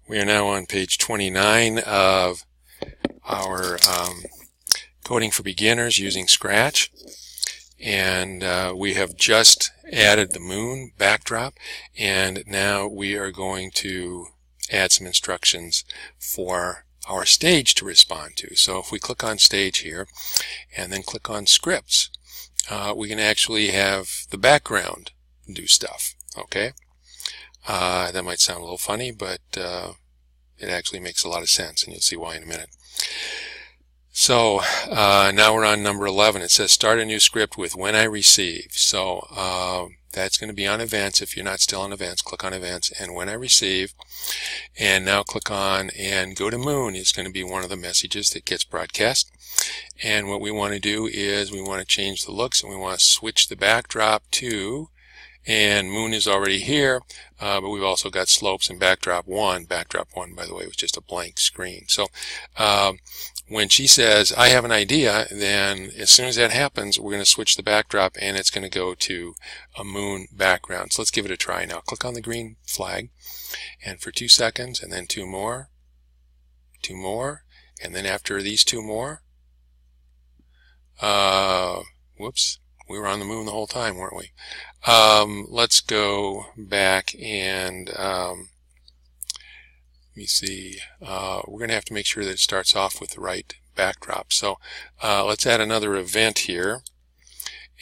We are now on page 29 of our Coding for Beginners using Scratch, and we have just added the moon backdrop, and now we are going to add some instructions for our stage to respond to. So if we click on Stage here and then click on Scripts, we can actually have the background do stuff. Okay, that might sound a little funny, but it actually makes a lot of sense, and you'll see why in a minute. So now we're on number 11. It says start a new script with when I receive. So that's going to be on events. If you're not still on events, click on events and when I receive, and now click on and go to moon. Is going to be one of the messages that gets broadcast. And what we want to do is we want to change the looks, and we want to switch the backdrop to, and moon is already here, but we've also got slopes and backdrop 1. Backdrop 1, by the way, was just a blank screen. So when she says, I have an idea, then as soon as that happens, we're going to switch the backdrop, and it's going to go to a moon background. So let's give it a try now. Click on the green flag, and for 2 seconds, and then 2 more, and then after these 2 more, whoops, we were on the moon the whole time, weren't we? Let's go back and let me see. We're going to have to make sure that it starts off with the right backdrop. So let's add another event here.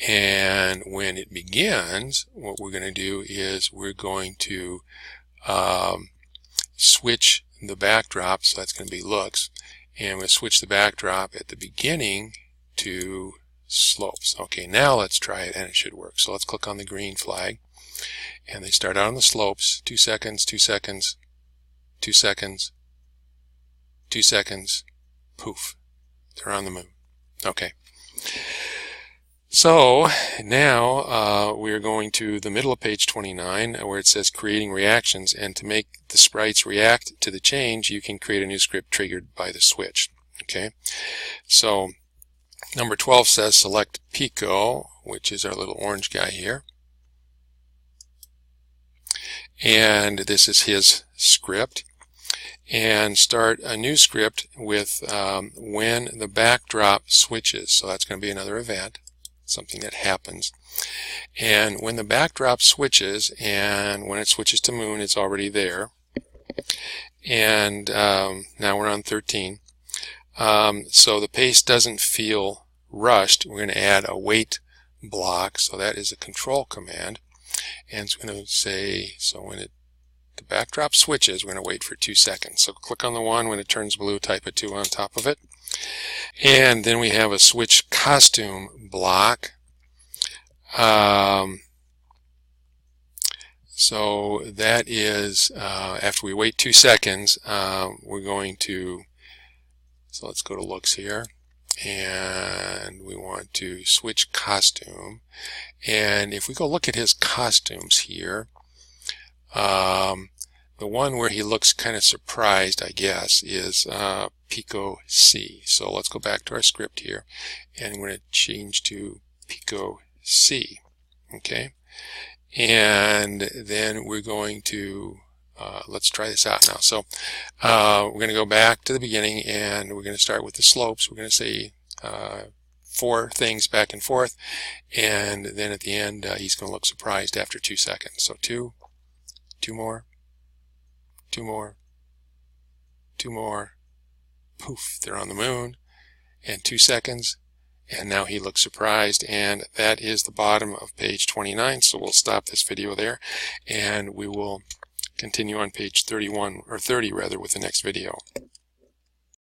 And when it begins, what we're going to do is we're going to switch the backdrop. So that's going to be looks. And we'll switch the backdrop at the beginning to slopes. Okay, now let's try it, and it should work. So let's click on the green flag, and they start out on the slopes. 2 seconds, 2 seconds, 2 seconds, 2 seconds, poof, they're on the moon. Okay, so now we are going to the middle of page 29 where it says creating reactions, and to make the sprites react to the change, you can create a new script triggered by the switch. Okay, so number 12 says select Pico, which is our little orange guy here. And this is his script. And start a new script with when the backdrop switches. So that's going to be another event, something that happens. And when the backdrop switches, and when it switches to moon, it's already there. And now we're on 13. So the pace doesn't feel rushed. We're going to add a wait block, so that is a control command, and it's going to say, so when the backdrop switches, we're going to wait for 2 seconds. So click on the 1. When it turns blue, type a 2 on top of it, and then we have a switch costume block. So that is after we wait 2 seconds, we're going to, so let's go to looks here, and we want to switch costume. And if we go look at his costumes here, the one where he looks kind of surprised, I guess, is Pico C. So let's go back to our script here, and we're going to change to Pico C. Okay, and then we're going to let's try this out now. So we're going to go back to the beginning, and we're going to start with the slopes. We're going to say 4 things back and forth, and then at the end he's going to look surprised after 2 seconds. So 2 more, 2 more, 2 more, poof, they're on the moon, and 2 seconds, and now he looks surprised. And that is the bottom of page 29. So we'll stop this video there, and we will continue on page 31, or 30 rather, with the next video.